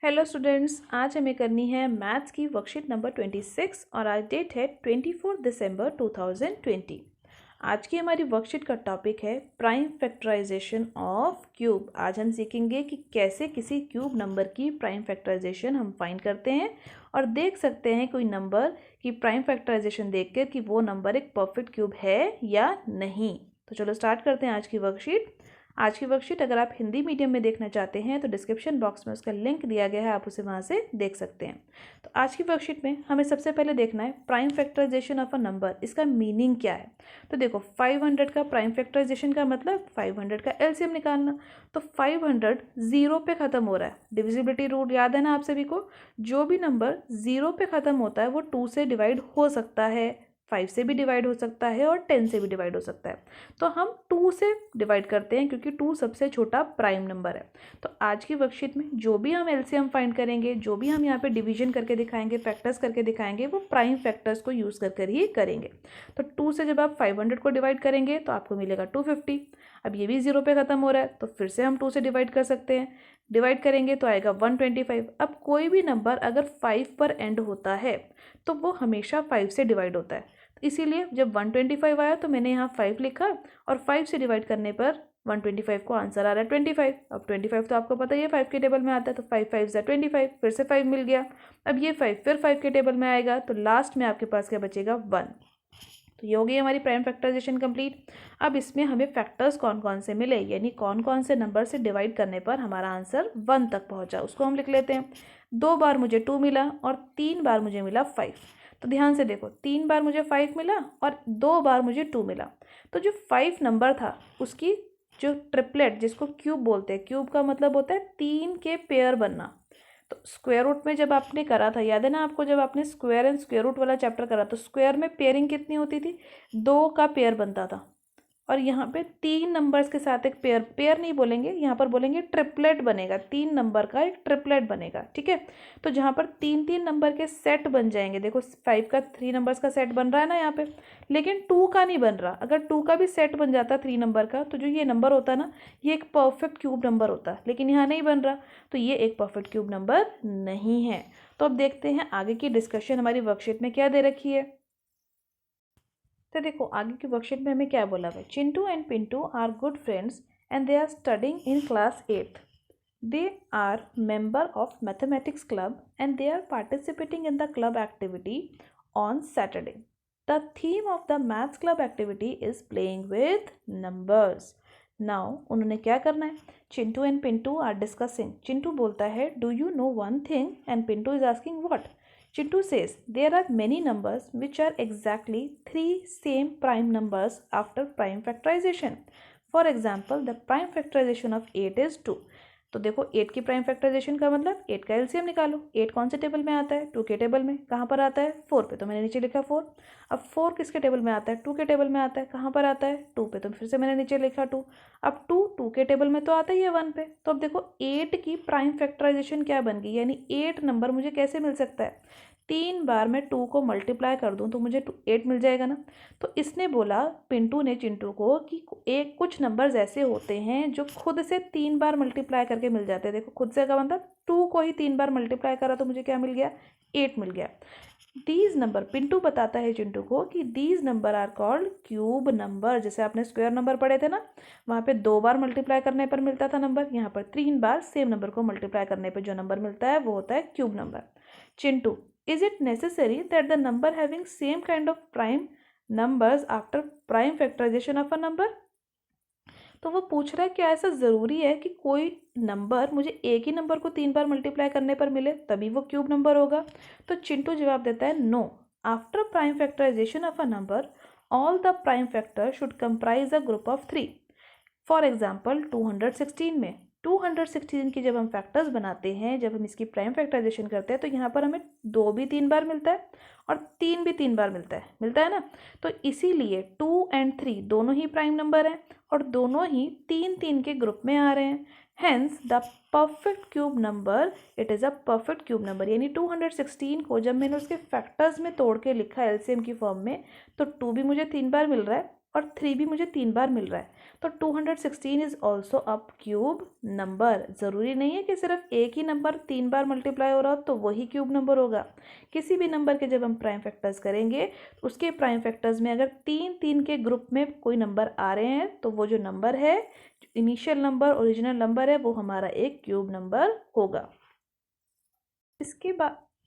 Hello students, आज हमें करनी है मैथ्स की वर्कशीट नंबर 26 और आज डेट है 24 दिसंबर 2020। आज की हमारी वर्कशीट का टॉपिक है प्राइम फैक्टराइजेशन ऑफ क्यूब। आज हम सीखेंगे कि कैसे किसी क्यूब नंबर की प्राइम फैक्टराइजेशन हम फाइंड करते हैं और देख सकते हैं कोई नंबर की प्राइम फैक्टराइजेशन देखकर कि वो नंबर एक परफेक्ट क्यूब है या नहीं। तो चलो स्टार्ट करते हैं आज की वर्कशीट। आज की वर्कशीट अगर आप हिंदी मीडियम में देखना चाहते हैं तो डिस्क्रिप्शन बॉक्स में उसका लिंक दिया गया है, आप उसे वहां से देख सकते हैं। तो आज की वर्कशीट में हमें सबसे पहले देखना है prime factorisation of a number, इसका मीनिंग क्या है। तो देखो 500 का प्राइम फैक्टराइजेशन का मतलब 500 का एलसीएम निकालना। तो 500 जीरो पे खत्म हो रहा है, डिविजिबिलिटी रूल याद है ना आप सभी को। जो भी नंबर जीरो पे खत्म होता है वो 2 से डिवाइड हो सकता है, 5 से भी डिवाइड हो सकता है और 10 से भी डिवाइड हो सकता है। तो हम 2 से डिवाइड करते हैं क्योंकि 2 सबसे छोटा प्राइम नंबर है। तो आज की वर्कशीट में जो भी हम एलसीएम फाइंड करेंगे, जो भी हम यहाँ पे डिवीजन करके दिखाएंगे, फैक्टर्स करके दिखाएंगे, वो प्राइम फैक्टर्स को यूज़ कर ही करेंगे। तो 2 से जब आप 500 को डिवाइड करेंगे तो आपको मिलेगा 250। अब ये भी जीरो पे ख़त्म हो रहा है तो फिर से हम 2 से डिवाइड कर सकते हैं, डिवाइड करेंगे तो आएगा 125। अब कोई भी नंबर अगर 5 पर एंड होता है तो वो हमेशा 5 से डिवाइड होता है। तो इसीलिए जब 125 आया तो मैंने यहाँ 5 लिखा और 5 से डिवाइड करने पर 125 को आंसर आ रहा है 25। अब 25 तो आपको पता ही है 5 के टेबल में आता है, तो 5 5 ज़ा 25, फिर से 5 मिल गया। अब ये 5 फिर 5 के टेबल में आएगा तो लास्ट में आपके पास क्या बचेगा 1। तो ये हो गई हमारी प्राइम फैक्टराइजेशन कंप्लीट। अब इसमें हमें फैक्टर्स कौन कौन से मिले, यानी कौन कौन से नंबर से डिवाइड करने पर हमारा आंसर 1 तक पहुंचा, उसको हम लिख लेते हैं। 2 बार मुझे 2 मिला और 3 बार मुझे मिला 5। तो ध्यान से देखो, 3 बार मुझे 5 मिला और 2 बार मुझे 2 मिला। तो जो 5 नंबर था उसकी जो ट्रिपलेट, जिसको क्यूब बोलते हैं, क्यूब का मतलब होता है 3 के पेयर बनना। तो स्क्वायर रूट में जब आपने करा था, याद है ना आपको, जब आपने स्क्वायर एंड स्क्वायर रूट वाला चैप्टर करा तो स्क्वायर में पेयरिंग कितनी होती थी, 2 का पेयर बनता था। और यहाँ पे 3 नंबर्स के साथ एक पेयर, पेयर नहीं बोलेंगे यहाँ पर, बोलेंगे ट्रिपलेट बनेगा, 3 नंबर का एक ट्रिपलेट बनेगा, ठीक है। तो जहाँ पर 3 नंबर के सेट बन जाएंगे, देखो 5 का 3 नंबर्स का सेट बन रहा है ना यहाँ पे, लेकिन 2 का नहीं बन रहा। अगर 2 का भी सेट बन जाता 3 नंबर का तो जो ये नंबर होता है ना, ये एक परफेक्ट क्यूब नंबर होता, लेकिन यहाँ नहीं बन रहा, तो ये एक परफेक्ट क्यूब नंबर नहीं है। तो अब देखते हैं आगे की डिस्कशन हमारी वर्कशीट में क्या दे रखी है। तो देखो आगे की वर्कशीट में हमें क्या बोला हुआ है, Chintu and Pintu are good friends and they are studying in class 8th. They are member of mathematics club and they are participating in the club activity on Saturday. The theme of the maths club activity is playing with numbers. Now उन्होंने क्या करना है, Chintu and Pintu are discussing. Chintu बोलता है do you know one thing and Pintu is asking what. Chintu says there are many numbers which are exactly 3 same prime numbers after prime factorization. For example, the prime factorization of 8 is 2. तो देखो 8 की prime factorisation का मतलब 8 का LCM निकालो। 8 कौन से table में आता है, 2 के टेबल में। कहाँ पर आता है, 4 पे, तो मैंने नीचे लिखा 4। अब 4 किसके टेबल में आता है, 2 के टेबल में आता है। कहाँ पर आता है, 2 पे, तो फिर से मैंने नीचे लिखा 2। अब 2 के टेबल में तो आता ही है 1 पे। तो अब देखो 8 की प्राइम फैक्टराइजेशन क्या बन गई, यानी 8 नंबर मुझे कैसे मिल सकता है, 3 बार मैं 2 को मल्टीप्लाई कर दूं तो मुझे 8 मिल जाएगा ना। तो इसने बोला, पिंटू ने चिंटू को, कि एक कुछ नंबर्स ऐसे होते हैं जो खुद से 3 बार मल्टीप्लाई करके मिल जाते हैं। देखो खुद से का मतलब 2 को ही 3 बार मल्टीप्लाई करा तो मुझे क्या मिल गया, 8 मिल गया। दीज नंबर, पिंटू बताता है चिंटू को कि these number are called cube number. जैसे आपने स्क्वायर नंबर पढ़े थे ना, वहाँ पे 2 बार मल्टीप्लाई करने पर मिलता था नंबर, यहाँ पर 3 बार सेम नंबर को मल्टीप्लाई करने पर जो नंबर मिलता है वो होता है cube number. Chintu, is it necessary that the number having same kind of prime numbers after prime factorization of a number. तो वो पूछ रहा है क्या ऐसा ज़रूरी है कि कोई नंबर मुझे एक ही नंबर को 3 बार मल्टीप्लाई करने पर मिले तभी वो क्यूब नंबर होगा। तो चिंटू जवाब देता है no, after prime factorisation of a number all the prime factor should comprise a group of 3। For example 216 में 216 की जब हम फैक्टर्स बनाते हैं, जब हम इसकी प्राइम फैक्टराइजेशन करते हैं तो यहाँ पर हमें 2 भी 3 बार मिलता है और 3 भी 3 बार मिलता है ना। तो इसीलिए 2 एंड 3 दोनों ही प्राइम नंबर हैं और दोनों ही 3 3 के ग्रुप में आ रहे हैं। Hence the perfect cube number, it is a perfect cube number. यानी 216 को जब मैंने उसके फैक्टर्स में तोड़ के लिखा एलसीएम की फॉर्म में, तो 2 भी मुझे 3 बार मिल रहा है और 3 भी मुझे 3 बार मिल रहा है, तो 216 is also a cube number. ज़रूरी नहीं है कि सिर्फ एक ही नंबर 3 बार मल्टीप्लाई हो रहा हो तो वही क्यूब नंबर होगा। किसी भी नंबर के जब हम प्राइम फैक्टर्स करेंगे तो उसके प्राइम फैक्टर्स में अगर 3 3 के ग्रुप में कोई नंबर आ रहे हैं तो वो जो नंबर है, जो इनिशियल नंबर ओरिजिनल नंबर है, वो हमारा एक क्यूब नंबर होगा।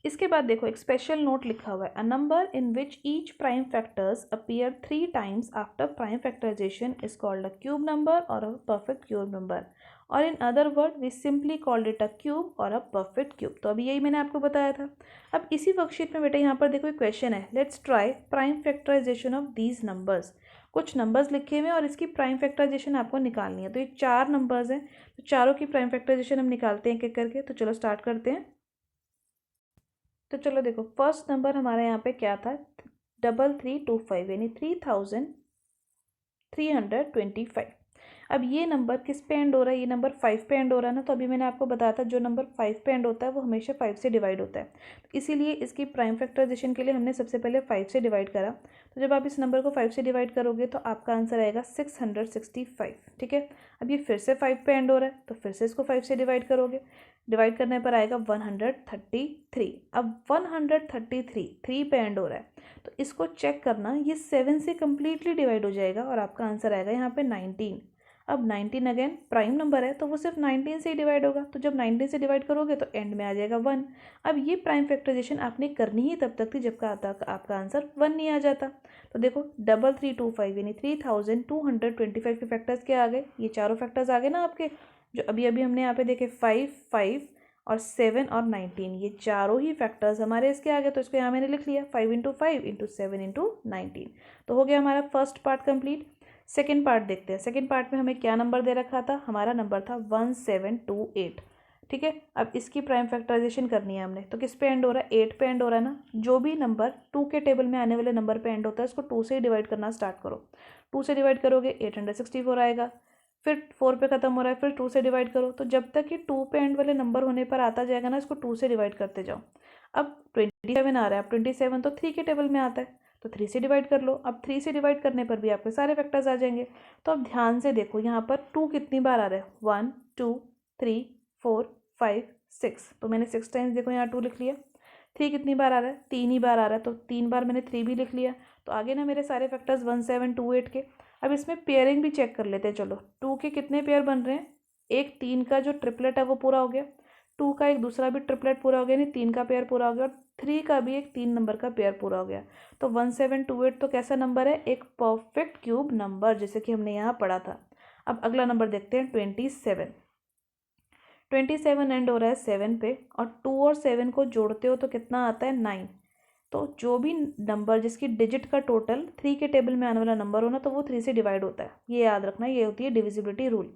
इसके बाद देखो एक स्पेशल नोट लिखा हुआ है, a number in which each prime factors appear 3 times after prime factorisation is called a cube number और अ परफेक्ट क्यूब नंबर, और in other word we simply called it a cube और a perfect cube. तो अभी यही मैंने आपको बताया था। अब इसी वर्कशीट में बेटा यहाँ पर देखो एक क्वेश्चन है, let's try prime factorisation of these numbers. कुछ नंबर्स लिखे हुए हैं और इसकी प्राइम फैक्टराइजेशन आपको निकालनी है। तो ये 4 नंबर्स हैं, तो चारों की प्राइम फैक्टराइजेशन हम निकालते हैं एक एक करके। तो चलो स्टार्ट करते हैं। तो चलो देखो फर्स्ट नंबर हमारे यहाँ पे क्या था, 3325 यानी 3325। अब ये नंबर किस पे एंड हो रहा है, ये नंबर 5 पे एंड हो रहा है ना। तो अभी मैंने आपको बताया था जो नंबर 5 पे एंड होता है वो हमेशा 5 से डिवाइड होता है, तो इसीलिए इसकी प्राइम फैक्टराइजेशन के लिए हमने सबसे पहले 5 से डिवाइड करा। तो जब आप इस नंबर को 5 से डिवाइड करोगे तो आपका आंसर आएगा 665। ठीक है, अब ये फिर से 5 पे एंड हो रहा है तो फिर से इसको 5 से डिवाइड करोगे, डिवाइड करने पर आएगा 133। अब 133 3 पे एंड हो रहा है तो इसको चेक करना, ये 7 से कम्प्लीटली डिवाइड हो जाएगा और आपका आंसर आएगा यहाँ पे 19। अब 19 अगेन प्राइम नंबर है तो वो सिर्फ 19 से ही डिवाइड होगा, तो जब 19 से डिवाइड करोगे तो एंड में आ जाएगा 1। अब ये प्राइम फैक्टराइजेशन आपने करनी ही तब तक थी जब का आपका आंसर 1 नहीं आ जाता। तो देखो 3325 यानी 3225 के फैक्टर्स क्या आ गए, ये चारों फैक्टर्स आ गए ना आपके, जो अभी अभी हमने यहाँ पे देखे 5 5 और 7 और 19, ये चारों ही फैक्टर्स हमारे इसके आ गए। तो इसको यहाँ मैंने लिख लिया 5 इंटू 5 इंटू 7 इंटू 19। तो हो गया हमारा first part complete. Second part देखते हैं। सेकेंड पार्ट में हमें क्या नंबर दे रखा था, हमारा नंबर था 1728। ठीक है, अब इसकी प्राइम फैक्टराइजेशन करनी है हमने, तो किस पे एंड हो रहा है, 8 पे एंड हो रहा है ना। जो भी नंबर 2 के टेबल में आने वाले नंबर पे एंड होता है उसको 2 से ही डिवाइड करना स्टार्ट करो। 2 से डिवाइड करोगे 864 आएगा, फिर 4 पे ख़त्म हो रहा है, फिर 2 से डिवाइड करो। तो जब तक ये 2 पे एंड वाले नंबर होने पर आता जाएगा ना, इसको 2 से डिवाइड करते जाओ। अब 27 आ रहा है, अब 27 तो 3 के टेबल में आता है तो 3 से डिवाइड कर लो। अब 3 से डिवाइड करने पर भी आपके सारे फैक्टर्स आ जाएंगे। तो अब ध्यान से देखो यहाँ पर 2 कितनी बार आ रहा है, 1 2 3 4 5 6, तो मैंने 6 टाइम्स देखो यहाँ 2 लिख लिया। 3 कितनी बार आ रहा है, 3 ही बार आ रहा है, तो 3 बार मैंने 3 भी लिख लिया। तो आगे ना मेरे सारे फैक्टर्स 1728 के। अब इसमें पेयरिंग भी चेक कर लेते हैं। चलो 2 के कितने पेयर बन रहे हैं, एक 3 का जो ट्रिपलेट है वो पूरा हो गया, 2 का एक दूसरा भी ट्रिपलेट पूरा हो गया, यानी 3 का पेयर पूरा हो गया, और 3 का भी एक 3 नंबर का पेयर पूरा हो गया। तो 1728 तो कैसा नंबर है, एक परफेक्ट क्यूब नंबर, जैसे कि हमने यहाँ पढ़ा था। अब अगला नंबर देखते हैं 27। 27 एंड हो रहा है 7 पे, और 2 और 7 को जोड़ते हो तो कितना आता है, 9। तो जो भी नंबर जिसकी डिजिट का टोटल 3 के टेबल में आने वाला नंबर हो ना, तो वो 3 से डिवाइड होता है, ये याद रखना, ये होती है डिविजिबिलिटी रूल।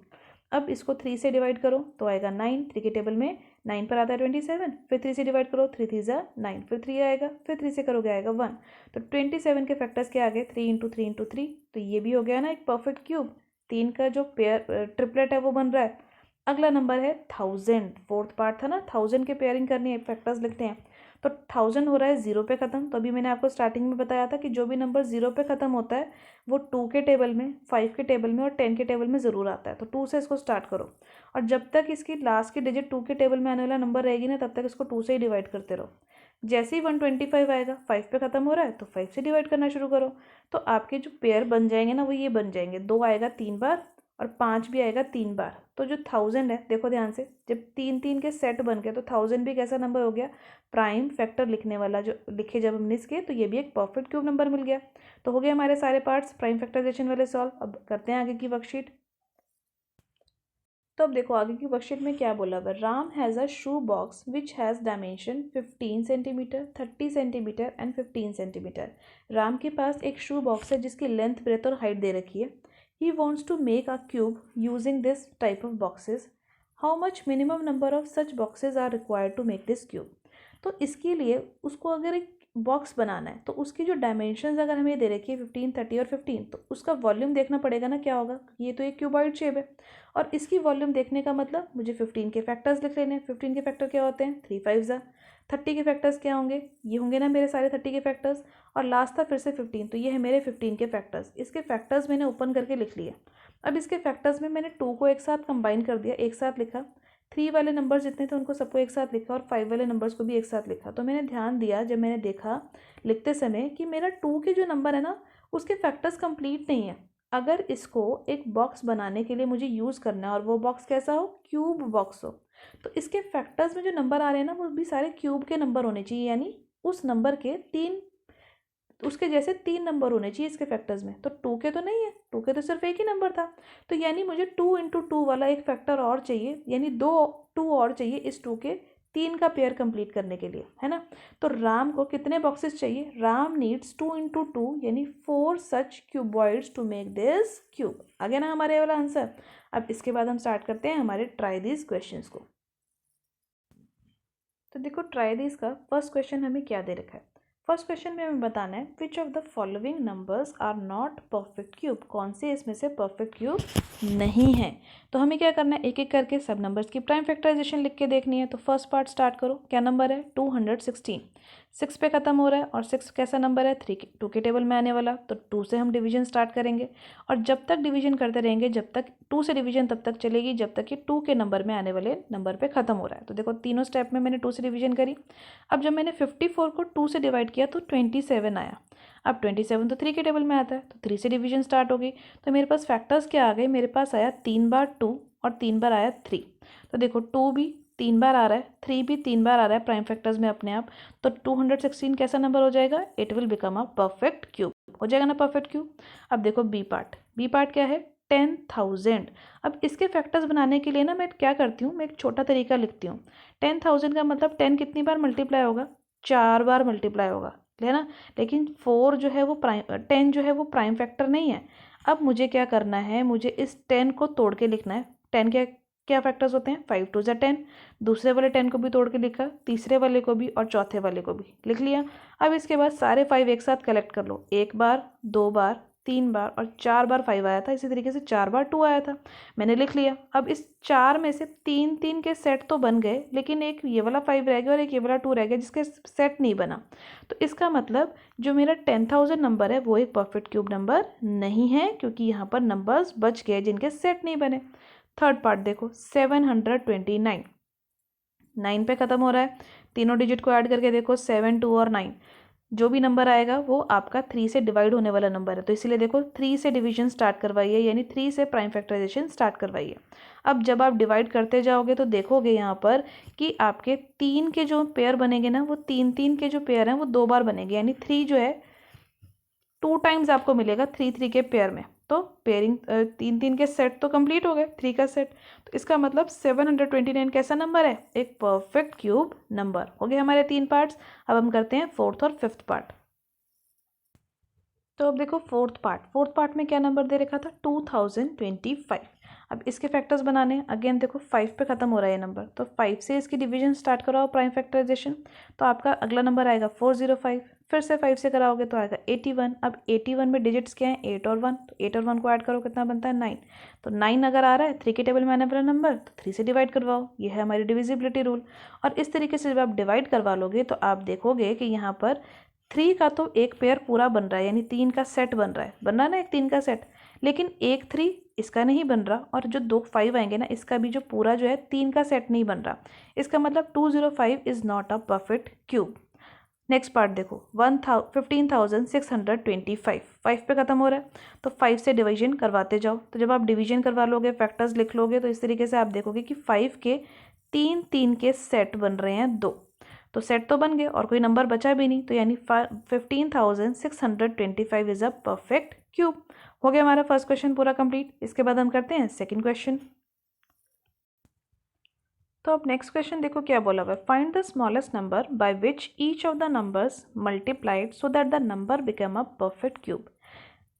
अब इसको 3 से डिवाइड करो तो आएगा 9, 3 के टेबल में 9 पर आता है 27, फिर 3 से डिवाइड करो 3 3 ज़ा 9, फिर 3 आएगा, फिर 3 से करोगे आएगा 1। तो 27 के फैक्टर्स क्या आ गए, 3 इंटू 3 इंटू 3, तो ये भी हो गया ना एक परफेक्ट क्यूब। 3 का जो पेयर ट्रिपलेट है वो बन रहा है। अगला नंबर है 1000, फोर्थ पार्ट था ना, 1000 के पेयरिंग करनी है, फैक्टर्स लिखते हैं। तो 1000 हो रहा है 0 पे ख़त्म, तो अभी मैंने आपको स्टार्टिंग में बताया था कि जो भी नंबर 0 पे ख़त्म होता है वो 2 के टेबल में, 5 के टेबल में और 10 के टेबल में ज़रूर आता है। तो 2 से इसको स्टार्ट करो, और जब तक इसकी लास्ट की डिजिट 2 के टेबल में आने वाला नंबर रहेगी ना, तब तक इसको 2 से ही डिवाइड करते रहो। जैसे ही 125 आएगा, 5 पे ख़त्म हो रहा है तो 5 से डिवाइड करना शुरू करो। तो आपके जो पेयर बन जाएंगे ना वो ये बन जाएंगे, 2 आएगा 3 बार और 5 भी आएगा 3 बार। तो जो 1000 है, देखो ध्यान से, जब 3 3 के सेट बन गए तो 1000 भी कैसा नंबर हो गया, प्राइम फैक्टर लिखने वाला, जो लिखे जब हमने इसके, तो ये भी एक परफेक्ट क्यूब नंबर मिल गया। तो हो गए हमारे सारे पार्ट्स प्राइम फैक्टराइजेशन वाले सॉल्व। अब करते हैं आगे की वर्कशीट। तो अब देखो आगे की वर्कशीट में क्या बोला हुआ है, Ram has a shoe box which has dimension 15 centimetre, 30 centimetre and 15 centimetre. Ram के पास एक शू बॉक्स है जिसकी लेंथ, ब्रेथ और हाइट दे रखी है। He wants to make a cube using this type of boxes. How much minimum number of such boxes are required to make this cube? तो इसके लिए उसको अगर एक बॉक्स बनाना है तो उसकी जो डायमेंशंस अगर हमें दे रखी है 15, 30 और 15, तो उसका वॉल्यूम देखना पड़ेगा ना क्या होगा। ये तो एक क्यूबॉइड शेप है और इसकी वॉल्यूम देखने का मतलब मुझे 15 के फैक्टर्स लिख लेने हैं। 15 के फैक्टर क्या होते हैं, 3 5 ज़ा। 30 के फैक्टर्स क्या होंगे, ये होंगे ना मेरे सारे 30 के फैक्टर्स, और लास्ट था फिर से 15, तो ये है मेरे 15 के फैक्टर्स। इसके फैक्टर्स मैंने ओपन करके लिख लिया। अब इसके फैक्टर्स में मैंने 2 को एक साथ कंबाइन कर दिया, एक साथ लिखा। 3 वाले नंबर्स जितने थे उनको सबको एक साथ लिखा और 5 वाले नंबर्स को भी एक साथ लिखा। तो मैंने ध्यान दिया जब मैंने देखा लिखते समय कि मेरा 2 के जो नंबर है ना उसके फैक्टर्स कंप्लीट नहीं है। अगर इसको एक बॉक्स बनाने के लिए मुझे यूज़ करना है और वो बॉक्स कैसा हो, क्यूब बॉक्स हो, तो इसके फैक्टर्स में जो नंबर आ रहे हैं ना वो भी सारे क्यूब के नंबर होने चाहिए, यानी उस नंबर के 3, उसके जैसे 3 नंबर होने चाहिए इसके फैक्टर्स में। तो 2 के तो नहीं है, 2 के तो सिर्फ एक ही नंबर था, तो यानी मुझे 2 इंटू 2 वाला एक फैक्टर और चाहिए, यानी 2 और चाहिए इस 2 के 3 का पेयर कंप्लीट करने के लिए, है ना। तो राम को कितने बॉक्सेस चाहिए, राम नीड्स 2 इंटू 2 यानी 4 such cuboids to make this cube. आ गया ना हमारे वाला आंसर। अब इसके बाद हम स्टार्ट करते हैं हमारे ट्राई दिस क्वेश्चंस को। तो देखो ट्राई दिस का फर्स्ट क्वेश्चन हमें क्या दे रखा है। फर्स्ट क्वेश्चन में हमें बताना है which of the following numbers are not perfect cube, कौन से इसमें से परफेक्ट क्यूब नहीं है। तो हमें क्या करना है, एक एक करके सब नंबर्स की प्राइम फैक्टराइजेशन लिख के देखनी है। तो फर्स्ट पार्ट स्टार्ट करो, क्या नंबर है 216, 6 पे खत्म हो रहा है और 6 कैसा नंबर है, 2 के टेबल में आने वाला, तो 2 से हम डिवीजन स्टार्ट करेंगे और जब तक डिवीजन करते रहेंगे, जब तक 2 से डिवीजन तब तक चलेगी जब तक कि 2 के नंबर में आने वाले नंबर पे खत्म हो रहा है। तो देखो तीनों स्टेप में मैंने 2 से डिवीजन करी। अब जब मैंने 54 को 2 से डिवाइड किया तो 27 आया। अब 27 तो 3 के टेबल में आता है, तो 3 से डिवीजन स्टार्ट हो गई। तो मेरे पास फैक्टर्स क्या आ गए, मेरे पास आया 3 बार 2 और 3 बार आया 3। तो देखो 2 भी 3 बार आ रहा है, 3 भी 3 बार आ रहा है प्राइम फैक्टर्स में अपने आप। तो 216 कैसा नंबर हो जाएगा, it will become a perfect cube, हो जाएगा ना परफेक्ट क्यूब। अब देखो बी पार्ट क्या है 10,000। अब इसके फैक्टर्स बनाने के लिए ना मैं क्या करती हूँ, मैं एक छोटा तरीका लिखती हूँ। 10,000 का मतलब 10 कितनी बार मल्टीप्लाई होगा, 4 बार मल्टीप्लाई होगा, है ना। लेकिन 4 जो है वो प्राइम 10 जो है वो प्राइम फैक्टर नहीं है। अब मुझे क्या करना है, मुझे इस 10 को तोड़ के लिखना है। 10 क्या क्या फैक्टर्स होते हैं, 5 2 ज़ा 10। दूसरे वाले 10 को भी तोड़ के लिखा, तीसरे वाले को भी और चौथे वाले को भी लिख लिया। अब इसके बाद सारे 5 एक साथ कलेक्ट कर लो, 1 बार 2 बार 3 बार और 4 बार 5 आया था, इसी तरीके से 4 बार 2 आया था, मैंने लिख लिया। अब इस 4 में से 3 3 के सेट तो बन गए, लेकिन एक ये वाला 5 रह गया और एक ये वाला 2 रह गया जिसके सेट नहीं बना। तो इसका मतलब जो मेरा 10,000 नंबर है वो एक परफेक्ट क्यूब नंबर नहीं है, क्योंकि यहाँ पर नंबर्स बच गए जिनके सेट नहीं बने। थर्ड पार्ट देखो 729, 9 पे ख़त्म हो रहा है, तीनों डिजिट को ऐड करके देखो 7 2 और 9, जो भी नंबर आएगा वो आपका 3 से डिवाइड होने वाला नंबर है। तो इसीलिए देखो 3 से डिवीजन स्टार्ट करवाइए, यानी 3 से प्राइम फैक्टराइजेशन स्टार्ट करवाइए। अब जब आप डिवाइड करते जाओगे तो देखोगे यहाँ पर कि आपके 3 के जो पेयर बनेंगे ना वो 3 3 के जो पेयर हैं वो 2 बार बनेंगे, यानी 3 जो है 2 टाइम्स आपको मिलेगा 3 3 के पेयर में। तो पेयरिंग 3 3 के सेट तो कंप्लीट हो गए, 3 का सेट। तो इसका मतलब 729 कैसा नंबर है, एक परफेक्ट क्यूब नंबर। हो गए हमारे 3 पार्ट्स। अब हम करते हैं फोर्थ और फिफ्थ पार्ट। तो अब देखो फोर्थ पार्ट में क्या नंबर दे रखा था 2025। अब इसके फैक्टर्स बनाने, अगेन देखो 5 पे खत्म हो रहा है ये नंबर, तो 5 से इसकी डिवीजन स्टार्ट कराओ प्राइम फैक्टराइजेशन। तो आपका अगला नंबर आएगा 405, फिर से 5 से कराओगे तो आएगा 81। अब 81 में डिजिट्स क्या है 8 और 1, तो 8 और 1 को ऐड करो कितना बनता है 9। तो 9 अगर आ रहा है 3 के टेबल में आने वाला नंबर, तो 3 से डिवाइड करवाओ, ये है हमारी डिविजिबिलिटी रूल। और इस तरीके से जब आप डिवाइड करवा लोगे तो आप देखोगे कि यहाँ पर 3 का तो एक पेयर पूरा बन रहा है, यानी 3 का सेट बन रहा है ना, एक 3 का सेट। लेकिन एक 3 इसका नहीं बन रहा, और जो 2 5 आएंगे ना इसका भी जो पूरा जो है 3 का सेट नहीं बन रहा। इसका मतलब 205 is not a perfect cube. Next part देखो 15,625, 5 पे खत्म हो रहा है, तो 5 से डिवीजन करवाते जाओ। तो जब आप डिवीजन करवा लोगे, फैक्टर्स लिख लोगे, तो इस तरीके से आप देखोगे कि 5 के 3 3 के सेट बन रहे हैं 2। तो सेट तो बन गए और कोई नंबर बचा भी नहीं, तो यानी 15,625 इज अ परफेक्ट क्यूब। हो गया हमारा फर्स्ट क्वेश्चन पूरा कंप्लीट। इसके बाद हम करते हैं सेकंड क्वेश्चन। तो अब नेक्स्ट क्वेश्चन देखो क्या बोला हुआ है, find the smallest number by which each of the numbers multiplied so that the number become a perfect cube.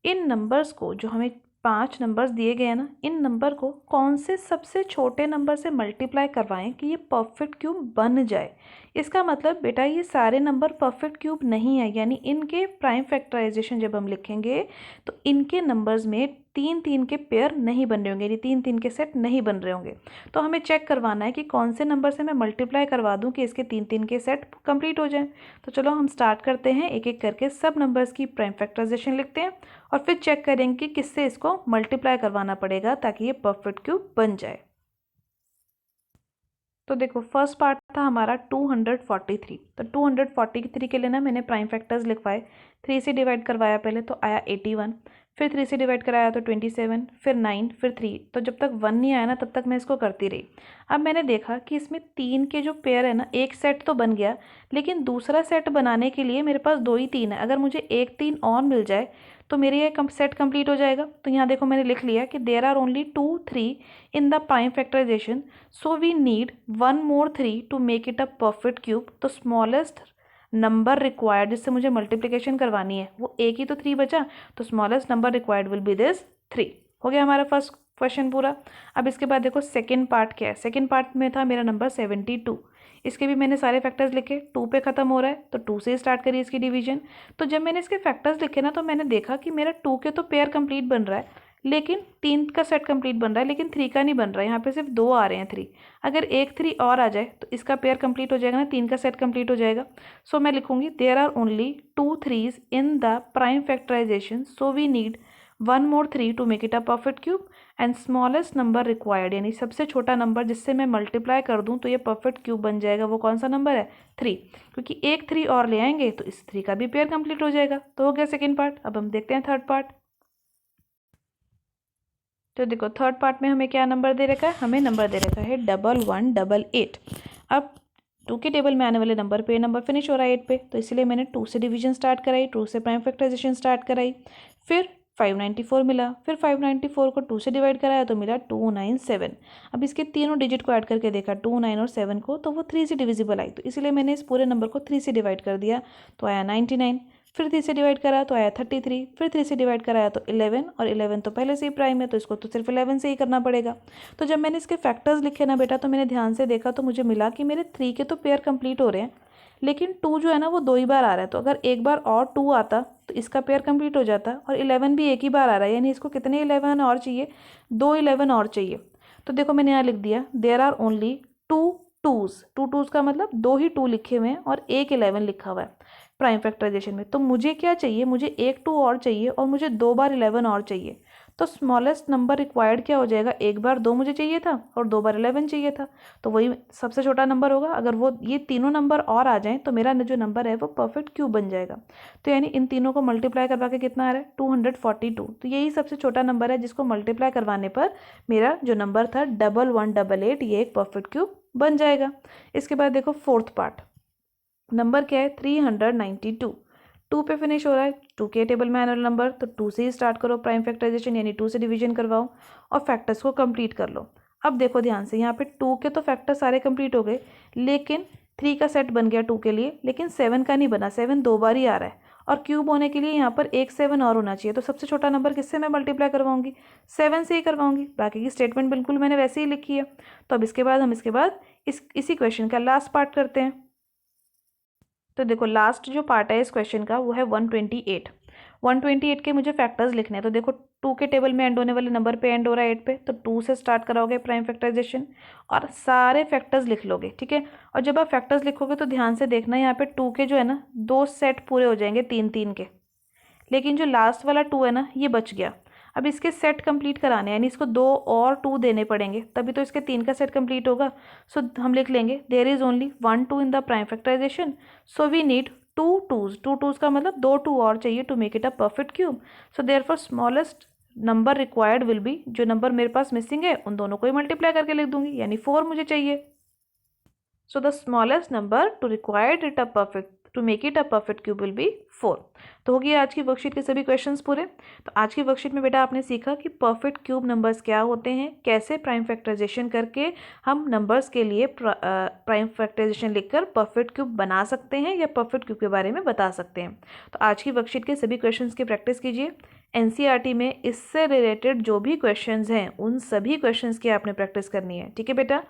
In numbers को जो हमें 5 नंबर्स दिए गए हैं ना, इन नंबर को कौन से सबसे छोटे नंबर से मल्टीप्लाई करवाएं कि ये परफेक्ट क्यूब बन जाए। इसका मतलब बेटा ये सारे नंबर परफेक्ट क्यूब नहीं है, यानी इनके प्राइम फैक्टराइजेशन जब हम लिखेंगे तो इनके नंबर्स में 3-3 के पेयर नहीं बन रहे होंगे, यानी 3-3 के सेट नहीं बन रहे होंगे। तो हमें चेक करवाना है कि कौन से नंबर से मैं मल्टीप्लाई करवा दूं कि इसके 3-3 के सेट कंप्लीट हो जाएं। तो चलो हम स्टार्ट करते हैं, एक एक करके सब नंबर्स की प्राइम फैक्टराइजेशन लिखते हैं और फिर चेक करेंगे कि किससे इसको मल्टीप्लाई करवाना पड़ेगा ताकि ये परफेक्ट क्यूब बन जाए। तो देखो फर्स्ट पार्ट था हमारा 243। तो 243 के लिए ना मैंने प्राइम फैक्टर्स लिखवाए, 3 से डिवाइड करवाया पहले तो आया 81, फिर 3 से डिवाइड कराया तो 27, फिर 9, फिर 3। तो जब तक 1 नहीं आया ना तब तक मैं इसको करती रही। अब मैंने देखा कि इसमें 3 के जो पेयर है ना, एक सेट तो बन गया, लेकिन दूसरा सेट बनाने के लिए मेरे पास 2 ही 3 है। अगर मुझे एक 3 और मिल जाए तो मेरे ये सेट कंप्लीट हो जाएगा। तो यहाँ देखो मैंने लिख लिया कि there are only 2 3 in the prime factorization, so we need 1 more 3 to make it a perfect cube. तो स्मॉलेस्ट नंबर रिक्वायर्ड जिससे मुझे मल्टीप्लिकेशन करवानी है वो एक ही तो 3 बचा, तो smallest number required will B this 3। हो गया हमारा फर्स्ट क्वेश्चन पूरा। अब इसके बाद देखो सेकेंड पार्ट क्या है। सेकेंड पार्ट में था मेरा नंबर 72। इसके भी मैंने सारे फैक्टर्स लिखे, 2 पे ख़त्म हो रहा है तो 2 से स्टार्ट करिए इसकी डिवीजन। तो जब मैंने इसके फैक्टर्स लिखे ना तो मैंने देखा कि मेरा 2 के तो पेयर कंप्लीट बन रहा है, लेकिन 3 का सेट कंप्लीट बन रहा है, लेकिन 3 का नहीं बन रहा है। यहाँ पे सिर्फ 2 आ रहे हैं 3। अगर एक 3 और आ जाए तो इसका पेयर कंप्लीट हो जाएगा ना, 3 का सेट कंप्लीट हो जाएगा। सो मैं लिखूंगी there are only 2 3s in the prime factorization, so we need 1 more 3 to make it a perfect cube and smallest number required, यानी सबसे छोटा नंबर जिससे मैं मल्टीप्लाई कर दूं तो ये परफेक्ट क्यूब बन जाएगा। वो कौन सा नंबर है? 3, क्योंकि एक 3 और ले आएंगे तो इस 3 का भी पेयर कंप्लीट हो जाएगा। तो हो गया सेकेंड पार्ट। अब हम देखते हैं थर्ड पार्ट। तो देखो थर्ड पार्ट में हमें क्या नंबर दे रखा है, हमें नंबर दे रखा है 1188। अब 2 के टेबल में आने वाले नंबर पे नंबर फिनिश हो रहा है 8 पे, तो इसलिए मैंने 2 से डिवीजन स्टार्ट कराई, 2 से प्राइम फैक्टराइजेशन स्टार्ट कराई। फिर 594 मिला, फिर 594 को 2 से डिवाइड कराया तो मिला 297। अब इसके तीनों डिजिट को ऐड करके देखा 2, 9 और 7 को, तो वो 3 से डिविजिबल आई, तो इसलिए मैंने इस पूरे नंबर को 3 से डिवाइड कर दिया तो आया 99। फिर 3 से डिवाइड करा तो आया 33, फिर 3 से डिवाइड कराया तो 11, और 11 तो पहले से ही प्राइम है तो इसको तो सिर्फ 11 से ही करना पड़ेगा। तो जब मैंने इसके फैक्टर्स लिखे ना बेटा तो मैंने ध्यान से देखा तो मुझे मिला कि मेरे 3 के तो पेयर कंप्लीट हो रहे हैं, लेकिन 2 जो है ना वो 2 ही बार आ रहा है। तो अगर एक बार और 2 आता तो इसका पेयर कंप्लीट हो जाता, और 11 भी एक ही बार आ रहा है, यानी इसको कितने 11 और चाहिए? 2 11 और चाहिए। तो देखो मैंने यहाँ लिख दिया there are only 2 2s। 2 2s का मतलब 2 ही 2 लिखे हुए हैं और एक 11 लिखा हुआ है प्राइम फैक्टराइजेशन में। तो मुझे क्या चाहिए? मुझे एक 2 और चाहिए और मुझे 2 बार 11 और चाहिए। तो स्मॉलेस्ट नंबर रिक्वायर्ड क्या हो जाएगा? एक बार 2 मुझे चाहिए था और 2 बार 11 चाहिए था, तो वही सबसे छोटा नंबर होगा। अगर वो ये तीनों नंबर और आ जाएं तो मेरा जो नंबर है वो परफेक्ट क्यूब बन जाएगा। तो यानी इन तीनों को मल्टीप्लाई करवा के कितना आ रहा है? 242। तो यही सबसे छोटा नंबर है जिसको मल्टीप्लाई करवाने पर मेरा जो नंबर था 1188, ये एक परफेक्ट क्यूब बन जाएगा। इसके बाद देखो फोर्थ पार्ट, नंबर क्या है? 392। 2 पे फिनिश हो रहा है, 2 के टेबल में आने वाला नंबर, तो 2 से ही स्टार्ट करो प्राइम फैक्टराइजेशन, यानी 2 से डिवीजन करवाओ और फैक्टर्स को कंप्लीट कर लो। अब देखो ध्यान से, यहाँ पे 2 के तो फैक्टर सारे कंप्लीट हो गए, लेकिन 3 का सेट बन गया 2 के लिए, लेकिन 7 का नहीं बना। 7 2 बार ही आ रहा है और क्यूब होने के लिए यहाँ पर एक 7 और होना चाहिए। तो सबसे छोटा नंबर किससे मैं मल्टीप्लाई करवाऊंगी? 7 से ही करवाऊंगी। बाकी की स्टेटमेंट बिल्कुल मैंने वैसे ही लिखी है। तो अब इसके बाद हम इसी क्वेश्चन का लास्ट पार्ट करते हैं। तो देखो लास्ट जो पार्ट है इस क्वेश्चन का वो है 128। 128 के मुझे फैक्टर्स लिखने हैं। तो देखो 2 के टेबल में एंड होने वाले नंबर पे एंड हो रहा है 8 पे, तो 2 से स्टार्ट कराओगे प्राइम फैक्टराइजेशन और सारे फैक्टर्स लिख लोगे, ठीक है। और जब आप फैक्टर्स लिखोगे तो ध्यान से देखना, यहाँ पे 2 के जो है ना 2 सेट पूरे हो जाएंगे 3-3 के, लेकिन जो लास्ट वाला 2 है ना ये बच गया। अब इसके सेट कंप्लीट कराने हैं, यानी इसको 2 और 2 देने पड़ेंगे तभी तो इसके 3 का सेट कंप्लीट होगा। सो हम लिख लेंगे there is only 1 2 in the prime factorization, so we need 2 2s। 2 2s का मतलब 2 2 और चाहिए to make it a perfect cube. So therefore smallest number required will be, जो नंबर मेरे पास मिसिंग है उन दोनों को ही मल्टीप्लाई करके लिख दूंगी, यानी 4 मुझे चाहिए। So the smallest number to required it a perfect to make it a perfect cube will be 4। तो होगी आज की वर्कशीट के सभी क्वेश्चंस पूरे। तो आज की वर्कशीट में बेटा आपने सीखा कि परफेक्ट क्यूब नंबर्स क्या होते हैं, कैसे प्राइम फैक्टराइजेशन करके हम नंबर्स के लिए प्राइम फैक्टराइजेशन लिखकर परफेक्ट क्यूब बना सकते हैं या परफेक्ट क्यूब के बारे में बता सकते हैं। तो आज की वर्कशीट के सभी क्वेश्चंस की प्रैक्टिस कीजिए, एनसीईआरटी में इससे रिलेटेड जो भी क्वेश्चंस हैं उन सभी क्वेश्चंस की आपने प्रैक्टिस करनी है। ठीक है बेटा,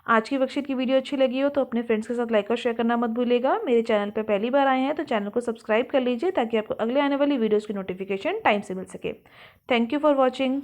आज की वर्कशीट की वीडियो अच्छी लगी हो तो अपने फ्रेंड्स के साथ लाइक और शेयर करना मत भूलिएगा। मेरे चैनल पर पहली बार आए हैं तो चैनल को सब्सक्राइब कर लीजिए ताकि आपको अगले आने वाली वीडियोज़ की नोटिफिकेशन टाइम से मिल सके। Thank you for watching.